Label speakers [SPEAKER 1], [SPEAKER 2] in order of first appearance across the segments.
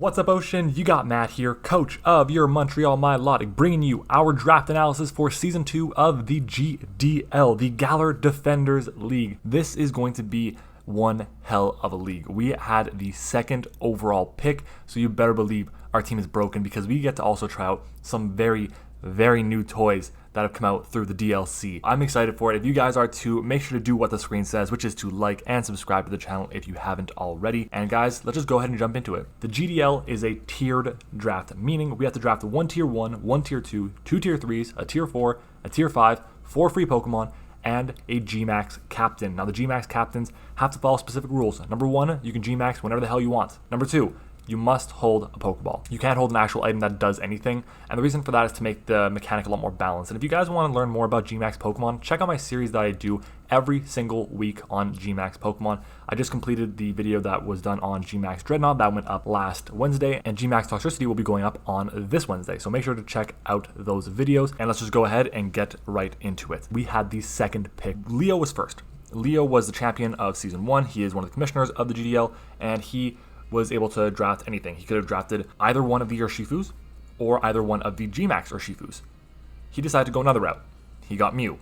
[SPEAKER 1] What's up, Ocean? You got Matt here, coach of your Montreal Milotics, bringing you our draft analysis for Season 2 of the GDL, the Galar Defenders League. This is going to be one hell of a league. We had the second overall pick, so you better believe our team is broken because we get to also try out some very new toys that have come out through the DLC. I'm excited for it. If you guys are too, make sure to do what the screen says, which is to like and subscribe to the channel if you haven't already. And guys, let's just go ahead and jump into it. The GDL is a tiered draft, meaning we have to draft one tier 1, one tier 2, two tier 3s, a tier 4, a tier 5, 4 free Pokemon, and a G-Max captain. Now the G-Max captains have to follow specific rules. Number 1, you can G-Max whenever the hell you want. Number 2, you must hold a Pokeball. You can't hold an actual item that does anything, and the reason for that is to make the mechanic a lot more balanced. And if you guys want to learn more about G-Max Pokemon, check out my series that I do every single week on G-Max Pokemon. I just completed the video that was done on G-Max Dreadnought that went up last Wednesday, and G-Max Toxtricity will be going up on this Wednesday. So make sure to check out those videos, and let's just go ahead and get right into it. We had the second pick. Leo was first. Leo was the champion of Season 1. He is one of the commissioners of the GDL, and he was able to draft anything. He could have drafted either one of the Urshifus or either one of the G-Max Urshifus. He decided to go another route. He got Mew,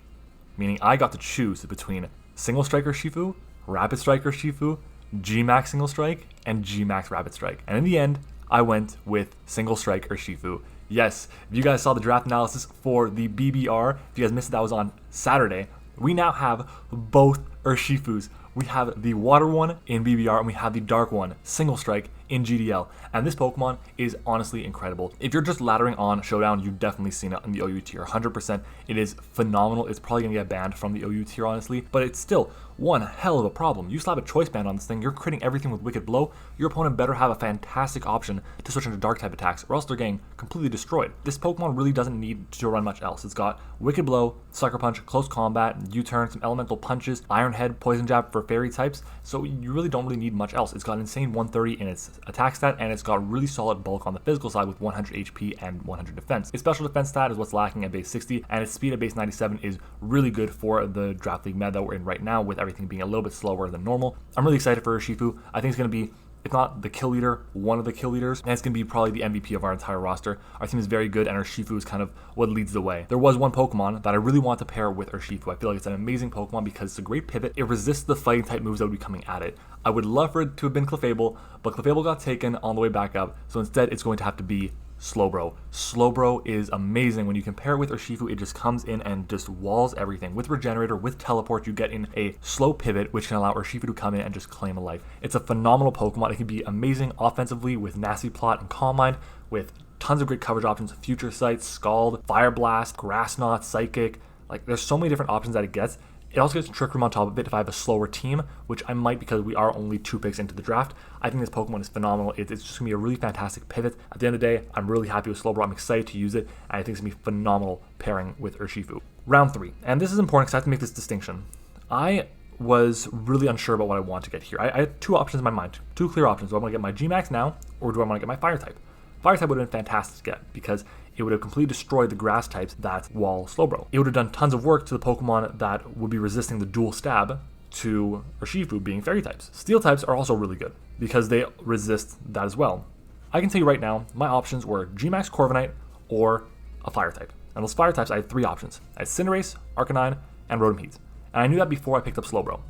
[SPEAKER 1] meaning I got to choose between Single Strike Urshifu, Rapid Strike Urshifu, G-Max Single Strike, and G-Max Rapid Strike. And in the end, I went with Single Strike Urshifu. Yes, if you guys saw the draft analysis for the BBR, if you guys missed it, that was on Saturday, we now have both Urshifus. We have the water one in BBR and we have the dark one, Single Strike, in GDL. And this Pokemon is honestly incredible. If you're just laddering on Showdown, you've definitely seen it in the OU tier, 100%. It is phenomenal. It's probably going to get banned from the OU tier, honestly, but it's still one hell of a problem. You slap a choice band on this thing, you're critting everything with Wicked Blow. Your opponent better have a fantastic option to switch into dark type attacks or else they're getting completely destroyed. This Pokemon really doesn't need to run much else. It's got Wicked Blow, Sucker Punch, Close Combat, U-Turn, some Elemental Punches, Iron Head, Poison Jab for Fairy types, so you really don't really need much else. It's got insane 130 in its attack stat, and it's got really solid bulk on the physical side with 100 HP and 100 defense. Its special defense stat is what's lacking at base 60, and its speed at base 97 is really good for the draft league meta that we're in right now, with everything being a little bit slower than normal. I'm really excited for Urshifu. I think it's going to be, if not the kill leader, one of the kill leaders, and it's going to be probably the MVP of our entire roster. Our team is very good, and Urshifu is kind of what leads the way. There was one Pokemon that I really want to pair with Urshifu. I feel like it's an amazing Pokemon because it's a great pivot. It resists the fighting type moves that would be coming at it. I would love for it to have been Clefable, but Clefable got taken on the way back up, so instead it's going to have to be SLOWBRO. SLOWBRO is amazing. When you compare it with Urshifu, it just comes in and just walls everything. With Regenerator, with Teleport, you get in a slow pivot, which can allow Urshifu to come in and just claim a life. It's a phenomenal Pokemon. It can be amazing offensively with Nasty Plot and Calm Mind, with tons of great coverage options, Future Sight, Scald, Fire Blast, Grass Knot, Psychic. Like, there's so many different options that it gets. It also gets Trick Room on top of it if I have a slower team, which I might because we are only 2 picks into the draft. I think this Pokemon is phenomenal. It's just going to be a really fantastic pivot. At the end of the day, I'm really happy with SLOWBRO. I'm excited to use it, and I think it's going to be phenomenal pairing with Urshifu. Round 3, and this is important because I have to make this distinction. I was really unsure about what I want to get here. I had 2 options in my mind, 2 clear options. Do I want to get my G-Max now, or do I want to get my Fire type? Fire type would have been fantastic to get because it would have completely destroyed the grass types that wall SLOWBRO. It would have done tons of work to the Pokemon that would be resisting the dual stab to Urshifu being fairy types. Steel types are also really good because they resist that as well. I can tell you right now, my options were G-Max Corviknight or a fire type. And those fire types, I had 3 options. I had Cinderace, Arcanine, and Rotom Heat. And I knew that before I picked up SLOWBRO.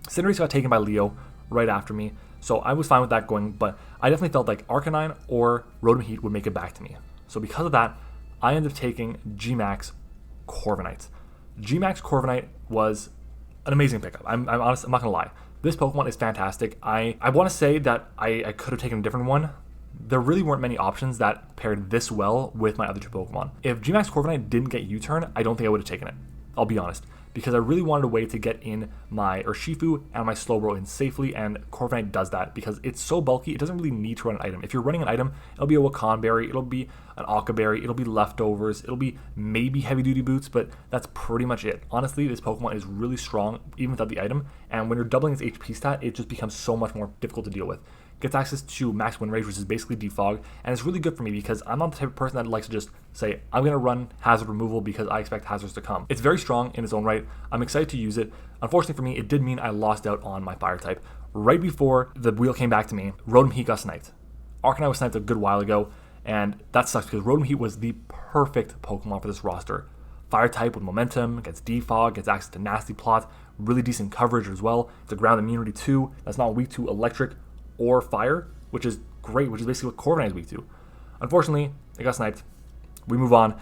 [SPEAKER 1] Cinderace got taken by Leo right after me, so I was fine with that going, but I definitely felt like Arcanine or Rotom Heat would make it back to me. So because of that, I ended up taking G-Max Corviknight. G-Max Corviknight was an amazing pickup. I'm honest, I'm not gonna lie. This Pokemon is fantastic. I want to say that I could have taken a different one. There really weren't many options that paired this well with my other 2 Pokemon. If G-Max Corviknight didn't get U-Turn, I don't think I would have taken it. I'll be honest. Because I really wanted a way to get in my Urshifu and my SLOWBRO in safely, and Corviknight does that because it's so bulky, it doesn't really need to run an item. If you're running an item, it'll be a Wakan Berry, it'll be an Occa Berry, it'll be Leftovers, it'll be maybe Heavy Duty Boots, but that's pretty much it. Honestly, this Pokemon is really strong even without the item, and when you're doubling its HP stat, it just becomes so much more difficult to deal with. Gets access to max win rate, which is basically defog, and it's really good for me because I'm not the type of person that likes to just say, I'm going to run hazard removal because I expect hazards to come. It's very strong in its own right. I'm excited to use it. Unfortunately for me, it did mean I lost out on my fire type. Right before the wheel came back to me, Rotom Heat got sniped. Arcanine was sniped a good while ago, and that sucks because Rotom Heat was the perfect Pokemon for this roster. Fire type with momentum, gets defog, gets access to Nasty Plot, really decent coverage as well. It's a ground immunity too, that's not weak to electric or fire, which is great, which is basically what Corviknight is weak to. Unfortunately, it got sniped. We move on,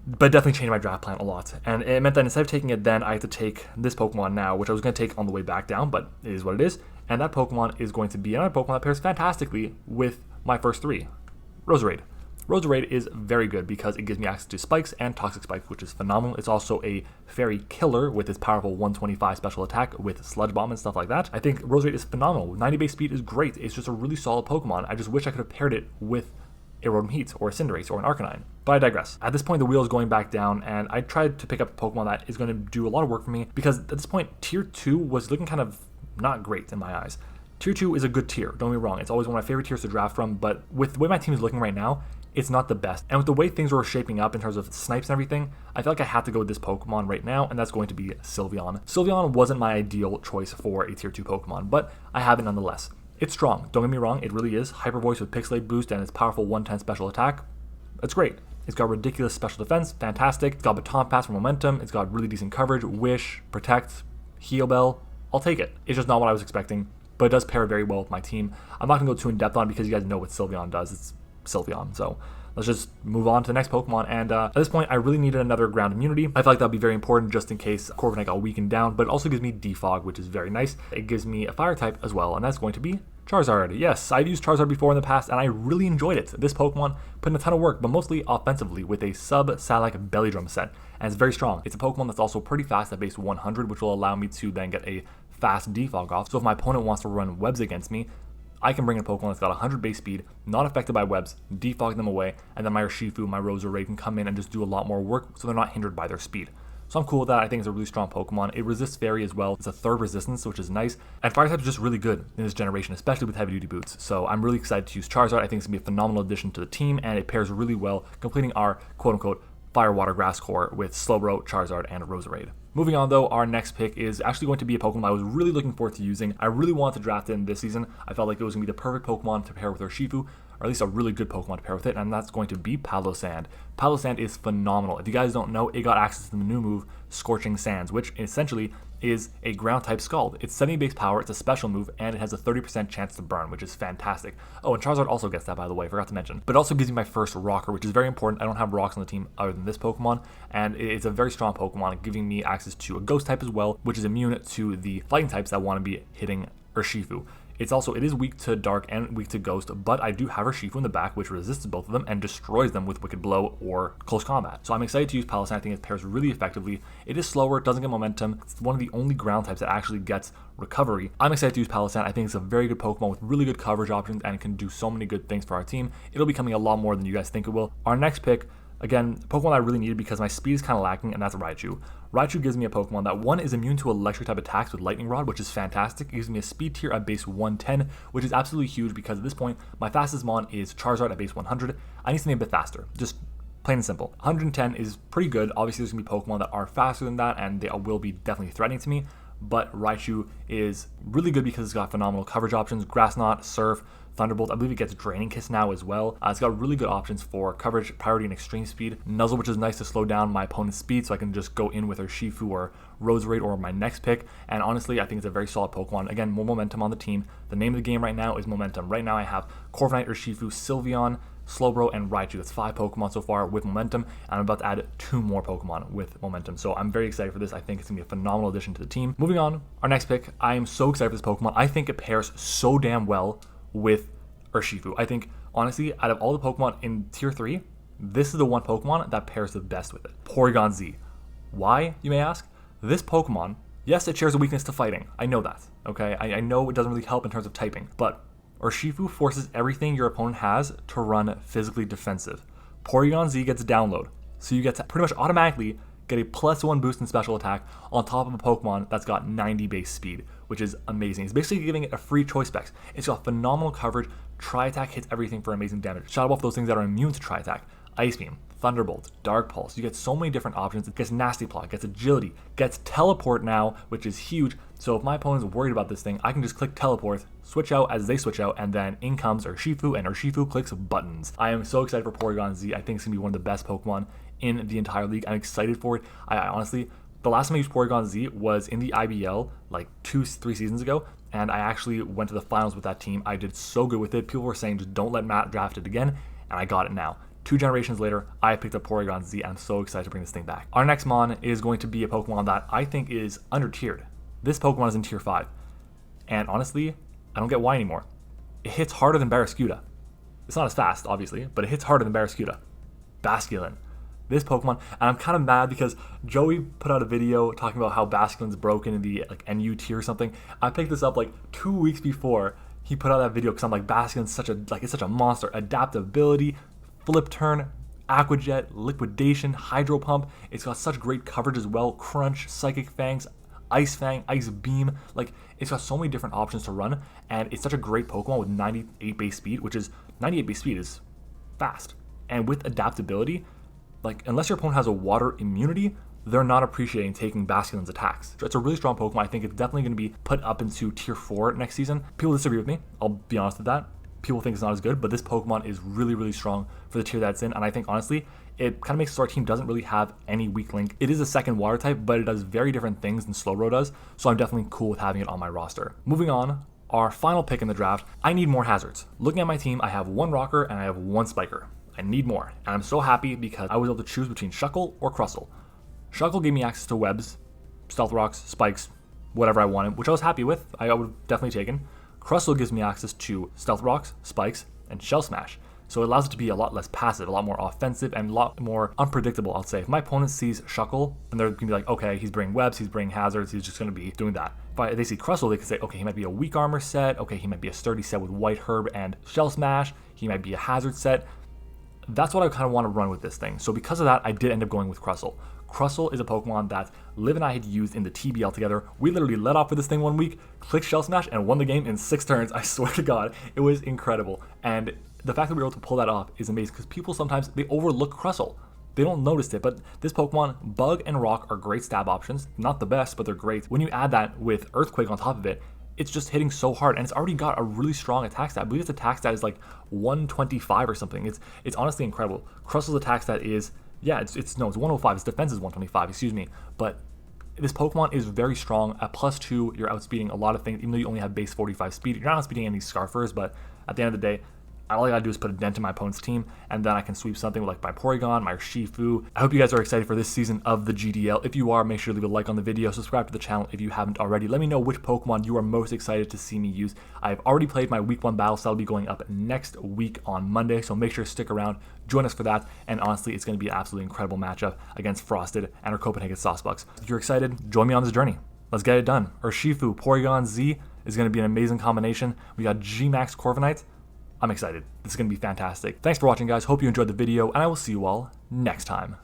[SPEAKER 1] but it definitely changed my draft plan a lot. And it meant that instead of taking it then, I had to take this Pokemon now, which I was going to take on the way back down, but it is what it is. And that Pokemon is going to be another Pokemon that pairs fantastically with my first three. Roserade. Roserade is very good because it gives me access to Spikes and Toxic Spikes, which is phenomenal. It's also a Fairy Killer with its powerful 125 special attack with Sludge Bomb and stuff like that. I think Roserade is phenomenal. 90 base speed is great. It's just a really solid Pokemon. I just wish I could have paired it with a Rotom Heat or a Cinderace or an Arcanine. But I digress. At this point, the wheel is going back down, and I tried to pick up a Pokemon that is going to do a lot of work for me because at this point, Tier 2 was looking kind of not great in my eyes. Tier 2 is a good tier, don't get me wrong. It's always one of my favorite tiers to draft from, but with the way my team is looking right now, it's not the best. And with the way things were shaping up in terms of snipes and everything, I felt like I had to go with this Pokemon right now, and that's going to be Sylveon. Sylveon wasn't my ideal choice for a Tier 2 Pokemon, but I have it nonetheless. It's strong, don't get me wrong, it really is. Hyper Voice with Pixelate Boost and its powerful 110 special attack, it's great. It's got ridiculous special defense, fantastic. It's got Baton Pass for momentum, it's got really decent coverage, Wish, Protect, Heal Bell. I'll take it. It's just not what I was expecting, but it does pair very well with my team. I'm not going to go too in depth on it because you guys know what Sylveon does. It's Sylveon, so let's just move on to the next Pokemon. And at this point, I really needed another ground immunity. I felt like that would be very important just in case Corviknight got weakened down, but it also gives me Defog, which is very nice. It gives me a fire type as well, and that's going to be Charizard. Yes, I've used Charizard before in the past, and I really enjoyed it. This Pokemon put in a ton of work, but mostly offensively with a Sub-Salac Belly Drum set, and it's very strong. It's a Pokemon that's also pretty fast at base 100, which will allow me to then get a fast defog off. So if my opponent wants to run webs against me, I can bring in a Pokemon that's got 100 base speed, not affected by webs, defog them away, and then my Urshifu, my Roserade can come in and just do a lot more work so they're not hindered by their speed. So I'm cool with that. I think it's a really strong Pokemon. It resists Fairy as well. It's a third resistance, which is nice. And Fire type is just really good in this generation, especially with heavy duty boots. So I'm really excited to use Charizard. I think it's going to be a phenomenal addition to the team, and it pairs really well, completing our quote-unquote Fire Water Grass core with Slowbro, Charizard, and Roserade. Moving on though, our next pick is actually going to be a Pokemon I was really looking forward to using. I really wanted to draft it in this season. I felt like it was going to be the perfect Pokemon to pair with Urshifu, or at least a really good Pokemon to pair with it, and that's going to be PALOSSAND. PALOSSAND is phenomenal. If you guys don't know, it got access to the new move, Scorching Sands, which essentially is a ground type Scald. It's 70 base power, it's a special move, and it has a 30% chance to burn, which is fantastic. Oh, and Charizard also gets that, by the way, I forgot to mention. But it also gives me my first rocker, which is very important. I don't have rocks on the team other than this Pokemon, and it's a very strong Pokemon, giving me access to a ghost type as well, which is immune to the fighting types that want to be hitting Urshifu. It is weak to Dark and weak to Ghost, but I do have Urshifu in the back, which resists both of them and destroys them with Wicked Blow or Close Combat. So I'm excited to use PALOSSAND. I think it pairs really effectively. It is slower, it doesn't get momentum. It's one of the only ground types that actually gets recovery. I'm excited to use PALOSSAND. I think it's a very good Pokemon with really good coverage options and it can do so many good things for our team. It'll be coming a lot more than you guys think it will. Our next pick, again, Pokemon I really needed because my speed is kind of lacking, and that's Raichu. Raichu gives me a Pokemon that, one, is immune to electric type attacks with Lightning Rod, which is fantastic. It gives me a speed tier at base 110, which is absolutely huge because at this point, my fastest mon is Charizard at base 100. I need something a bit faster, just plain and simple. 110 is pretty good. Obviously, there's going to be Pokemon that are faster than that, and they will be definitely threatening to me. But Raichu is really good because it's got phenomenal coverage options, Grass Knot, Surf, Thunderbolt. I believe it gets Draining Kiss now as well. It's got really good options for coverage, priority, and extreme speed. Nuzzle, which is nice to slow down my opponent's speed so I can just go in with Urshifu or Roserade or my next pick. And honestly, I think it's a very solid Pokemon. Again, more momentum on the team. The name of the game right now is momentum. Right now I have Corviknight, Urshifu, Sylveon, Slowbro, and Raichu. That's 5 Pokemon so far with momentum, and I'm about to add 2 more Pokemon with momentum. So I'm very excited for this. I think it's going to be a phenomenal addition to the team. Moving on, our next pick, I am so excited for this Pokemon. I think it pairs so damn well with Urshifu. I think, honestly, out of all the Pokemon in Tier 3, this is the one Pokemon that pairs the best with it. PORYGON-Z. Why, you may ask? This Pokemon, yes, it shares a weakness to fighting. I know that, okay? I know it doesn't really help in terms of typing, but Urshifu forces everything your opponent has to run physically defensive. PORYGON-Z gets download, so you get to pretty much automatically get a +1 boost in special attack on top of a Pokemon that's got 90 base speed, which is amazing. It's basically giving it a free choice specs. It's got phenomenal coverage, Tri-Attack hits everything for amazing damage. Shadow Ball for those things that are immune to Tri-Attack, Ice Beam, Thunderbolt, Dark Pulse. You get so many different options. It gets Nasty Plot, gets Agility, gets Teleport now, which is huge. So if my opponent's worried about this thing, I can just click teleport, switch out as they switch out, and then in comes Urshifu, and Urshifu clicks buttons. I am so excited for Porygon-Z. I think it's going to be one of the best Pokemon in the entire league. I'm excited for it. I honestly, the last time I used Porygon-Z was in the IBL like 2-3 seasons ago, and I actually went to the finals with that team. I did so good with it. People were saying just don't let Matt draft it again, and I got it now. 2 generations later, I picked up Porygon-Z. I'm so excited to bring this thing back. Our next Mon is going to be a Pokemon that I think is under-tiered. This Pokemon is in tier 5, and honestly, I don't get why anymore. It hits harder than Barraskewda. It's not as fast, obviously, but it hits harder than Barraskewda. Basculin. This Pokemon, and I'm kind of mad because Joey put out a video talking about how Basculin's broken in the like NU tier or something. I picked this up like 2 weeks before he put out that video because I'm like, Basculin's it's such a monster. Adaptability, flip turn, Aqua Jet, Liquidation, Hydro Pump. It's got such great coverage as well. Crunch, Psychic Fangs, Ice Fang, Ice Beam. Like, it's got so many different options to run, and it's such a great Pokemon with 98 base speed, which is 98 base speed is fast. And with adaptability, like, unless your opponent has a water immunity, they're not appreciating taking Basculin's attacks. So it's a really strong Pokemon. I think it's definitely going to be put up into tier 4 next season. People disagree with me. I'll be honest with that. People think it's not as good, but this Pokemon is really, really strong for the tier that's in. And I think, honestly, it kind of makes so our team doesn't really have any weak link. It is a second water type, but it does very different things than SLOWBRO does. So I'm definitely cool with having it on my roster. Moving on, our final pick in the draft, I need more hazards. Looking at my team, I have 1 rocker and I have 1 spiker. I need more. And I'm so happy because I was able to choose between Shuckle or Crustle. Shuckle gave me access to webs, stealth rocks, spikes, whatever I wanted, which I was happy with. I would have definitely taken. Crustle gives me access to stealth rocks, spikes, and shell smash. So it allows it to be a lot less passive, a lot more offensive, and a lot more unpredictable, I'll say. If my opponent sees Shuckle, then they're going to be like, okay, he's bringing webs, he's bringing hazards, he's just going to be doing that. If they see Crustle, they can say, okay, he might be a weak armor set, okay, he might be a sturdy set with White Herb and Shell Smash, he might be a hazard set. That's what I kind of want to run with this thing. So because of that, I did end up going with Crustle. Crustle is a Pokemon that Liv and I had used in the TBL together. We literally let off with this thing one week, clicked Shell Smash, and won the game in 6 turns. I swear to God, it was incredible. And the fact that we were able to pull that off is amazing because people sometimes, they overlook Crustle. They don't notice it, but this Pokemon, Bug and Rock are great stab options. Not the best, but they're great. When you add that with Earthquake on top of it, it's just hitting so hard, and it's already got a really strong attack stat. I believe its attack stat is like 125 or something. It's honestly incredible. Crustle's attack stat is, yeah, it's 105. Its defense is 125, excuse me. But this Pokemon is very strong. At +2, you're outspeeding a lot of things, even though you only have base 45 speed. You're not outspeeding any Scarfers, but at the end of the day, all I gotta do is put a dent in my opponent's team, and then I can sweep something with like my Porygon, my Urshifu. I hope you guys are excited for this season of the GDL. If you are, make sure to leave a like on the video, subscribe to the channel if you haven't already. Let me know which Pokemon you are most excited to see me use. I've already played my week 1 battle, so that'll be going up next week on Monday, so make sure to stick around, join us for that, and honestly, it's gonna be an absolutely incredible matchup against Frosted and our Copenhagen Saucebucks. If you're excited, join me on this journey. Let's get it done. Urshifu, Porygon-Z is gonna be an amazing combination. We got G-Max Corviknight. I'm excited. This is going to be fantastic. Thanks for watching, guys. Hope you enjoyed the video, and I will see you all next time.